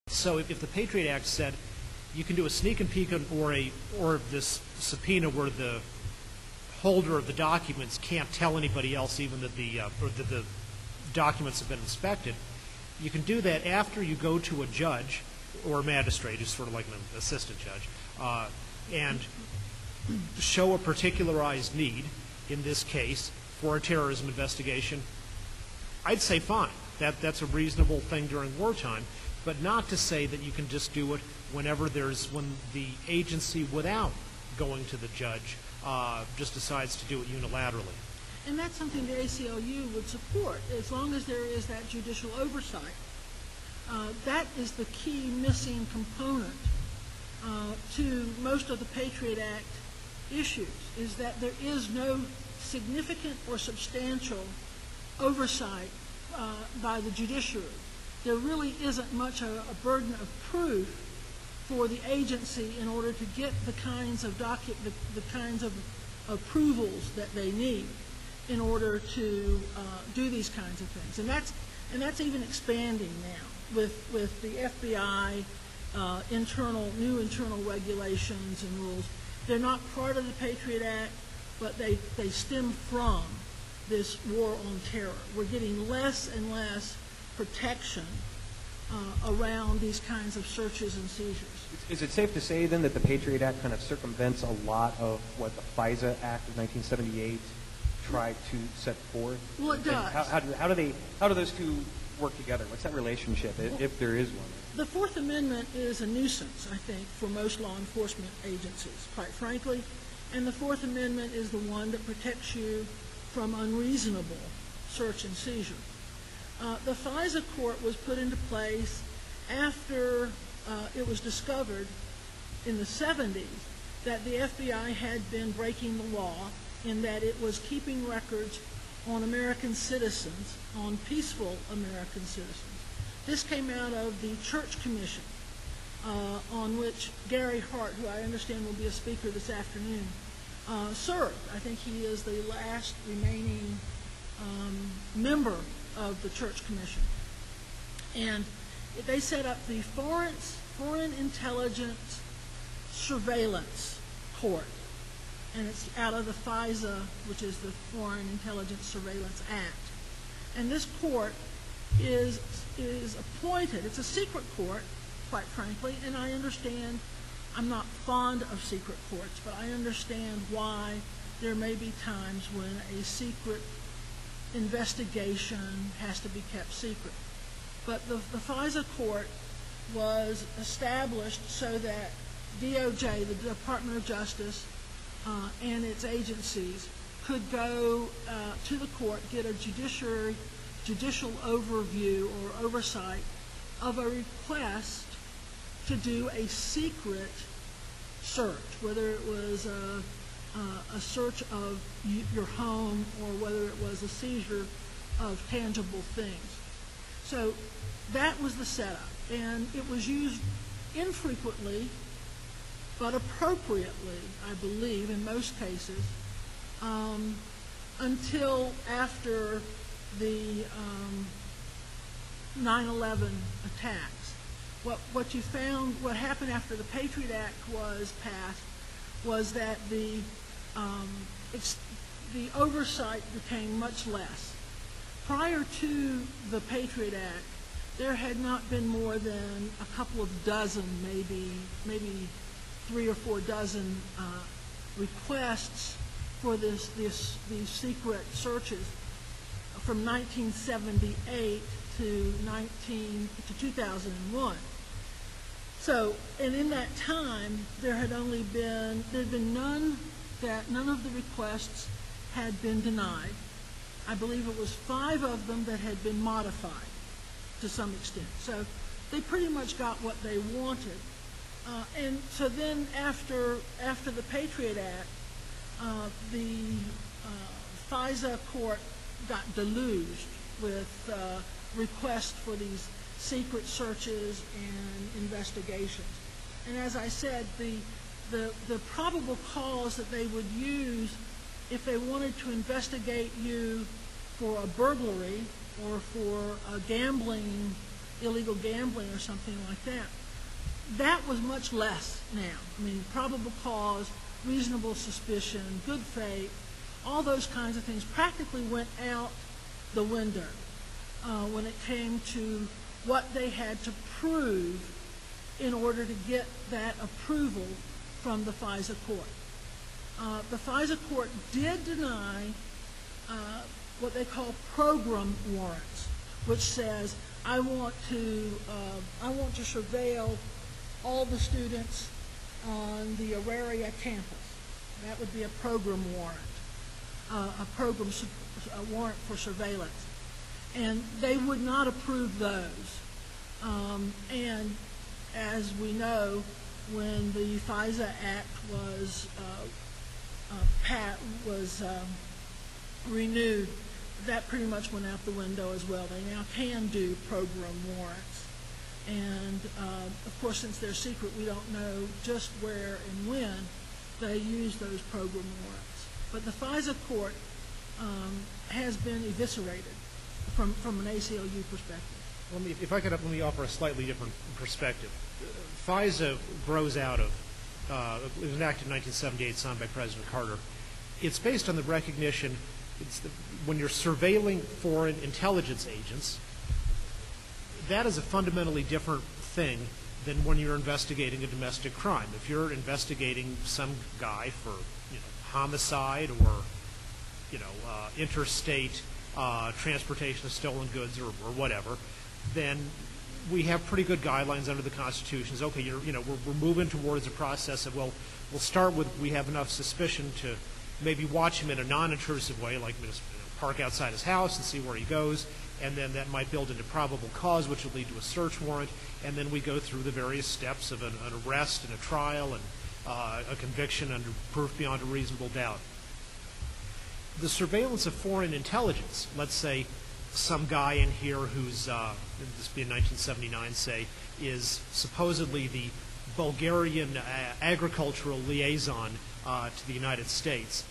So if the Patriot Act said you can do a sneak and peek or this subpoena where the holder of the documents can't tell anybody else even that the documents have been inspected, you can do that after you go to a judge or a magistrate, who's sort of like an assistant judge, and show a particularized need, in this case, for a terrorism investigation. I'd say fine. That's a reasonable thing during wartime, but not to say that you can just do it when the agency, without going to the judge, just decides to do it unilaterally. And that's something the ACLU would support, as long as there is that judicial oversight. That is the key missing component to most of the Patriot Act issues, is that there is no significant or substantial oversight by the judiciary. There really isn't much a burden of proof for the agency in order to get the kinds of approvals that they need in order to do these kinds of things. And that's even expanding now with the FBI new internal regulations and rules. They're not part of the Patriot Act, but they stem from this war on terror. We're getting less and less protection around these kinds of searches and seizures. Is it safe to say, then, that the Patriot Act kind of circumvents a lot of what the FISA Act of 1978 tried to set forth? Well, it does. How do those two work together? What's that relationship, if there is one? The Fourth Amendment is a nuisance, I think, for most law enforcement agencies, quite frankly. And the Fourth Amendment is the one that protects you from unreasonable search and seizure. The FISA court was put into place after it was discovered in the 70s that the FBI had been breaking the law in that it was keeping records on American citizens, on peaceful American citizens. This came out of the Church Commission, on which Gary Hart, who I understand will be a speaker this afternoon, served. I think he is the last remaining member of the Church Commission. And they set up the Foreign Intelligence Surveillance Court. And it's out of the FISA, which is the Foreign Intelligence Surveillance Act. And this court is appointed. It's a secret court, quite frankly, and I understand, I'm not fond of secret courts, but I understand why there may be times when a secret investigation has to be kept secret. But the FISA court was established so that DOJ, the Department of Justice, and its agencies could go to the court, get a judicial overview or oversight of a request to do a secret search, whether it was a search of your home or whether it was a seizure of tangible things. So that was the setup, and it was used infrequently but appropriately, I believe, in most cases, until after the 9/11 attacks. What happened after the Patriot Act was passed was that the oversight became much less. Prior to the Patriot Act, there had not been more than a couple of dozen, maybe 3 or 4 dozen requests for these secret searches from 1978 to 2001. So, and in that time, there'd been none of the requests had been denied. I believe it was 5 of them that had been modified to some extent. So they pretty much got what they wanted. And so then after the Patriot Act, the FISA court got deluged with requests for these secret searches and investigations. And as I said, the probable cause that they would use if they wanted to investigate you for a burglary or for a gambling illegal gambling or something like that. That was much less now. I mean, probable cause, reasonable suspicion, good faith, all those kinds of things practically went out the window when it came to what they had to prove in order to get that approval from the FISA court. The FISA court did deny what they call program warrants, which says, I want to surveil all the students on the Auraria campus. That would be a program warrant, a warrant for surveillance. And they would not approve those. And as we know, when the FISA Act was renewed, that pretty much went out the window as well. They now can do program warrants. And, of course, since they're secret, we don't know just where and when they use those program warrants. But the FISA court has been eviscerated from an ACLU perspective. Let me offer a slightly different perspective. FISA grows out of, it was enacted in 1978, signed by President Carter. It's based on the recognition when you're surveilling foreign intelligence agents, that is a fundamentally different thing than when you're investigating a domestic crime. If you're investigating some guy for homicide or interstate transportation of stolen goods or whatever, then we have pretty good guidelines under the Constitution. It's okay, we're moving towards a process of, well, we'll start with, we have enough suspicion to maybe watch him in a non-intrusive way, like park outside his house and see where he goes, and then that might build into probable cause, which will lead to a search warrant, and then we go through the various steps of an arrest and a trial and a conviction under proof beyond a reasonable doubt. The surveillance of foreign intelligence, let's say some guy in here who's, this would be in 1979, say, is supposedly the Bulgarian agricultural liaison to the United States,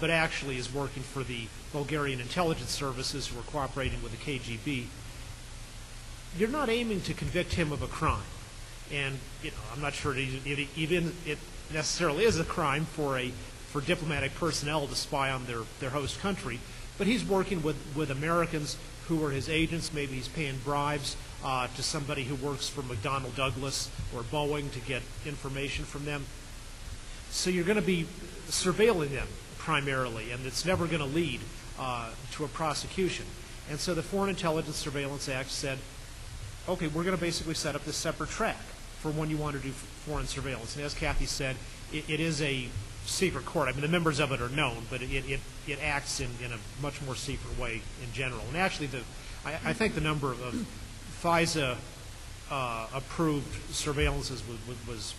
but actually is working for the Bulgarian intelligence services who are cooperating with the KGB. You're not aiming to convict him of a crime. And I'm not sure it necessarily is a crime for diplomatic personnel to spy on their host country, but he's working with Americans who are his agents. Maybe he's paying bribes to somebody who works for McDonnell Douglas or Boeing to get information from them. So you're going to be surveilling them primarily, and it's never going to lead to a prosecution. And so the Foreign Intelligence Surveillance Act said, okay, we're going to basically set up this separate track for when you want to do foreign surveillance. And as Kathy said, it is a secret court. I mean, the members of it are known, but it acts in a much more secret way in general. And actually, I think the number of FISA approved surveillances was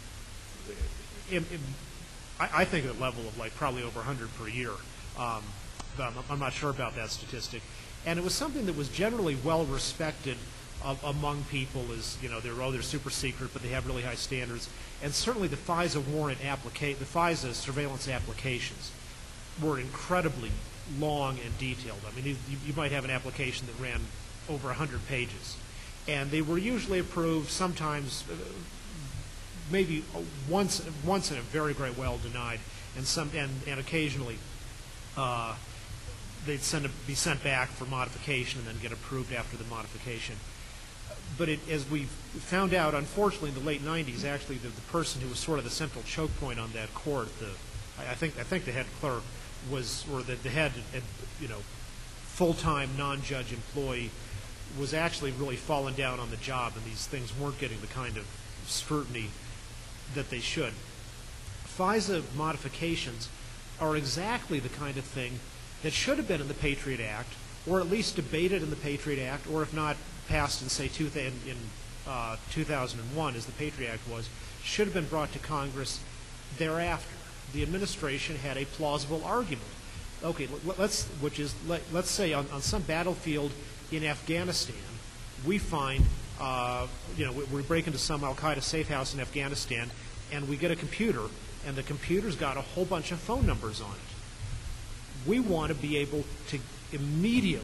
I think at a level of probably over 100 per year. But I'm not sure about that statistic. And it was something that was generally well respected among people as, they're super secret, but they have really high standards. And certainly the FISA the FISA surveillance applications were incredibly long and detailed. I mean, you might have an application that ran over 100 pages. And they were usually approved, sometimes maybe once in a very, very well denied, and occasionally they'd be sent back for modification and then get approved after the modification. But as we found out, unfortunately, in the late 90s, actually the person who was sort of the central choke point on that court, I think the head clerk was, or the head, full-time non-judge employee was actually really falling down on the job, and these things weren't getting the kind of scrutiny that they should. FISA modifications are exactly the kind of thing that should have been in the Patriot Act, or at least debated in the Patriot Act, or if not passed in, say, 2001, as the Patriot Act was, should have been brought to Congress thereafter. The administration had a plausible argument. Okay, let's say on some battlefield in Afghanistan, we find, we break into some al-Qaeda safe house in Afghanistan, and we get a computer, and the computer's got a whole bunch of phone numbers on it. We want to be able to immediately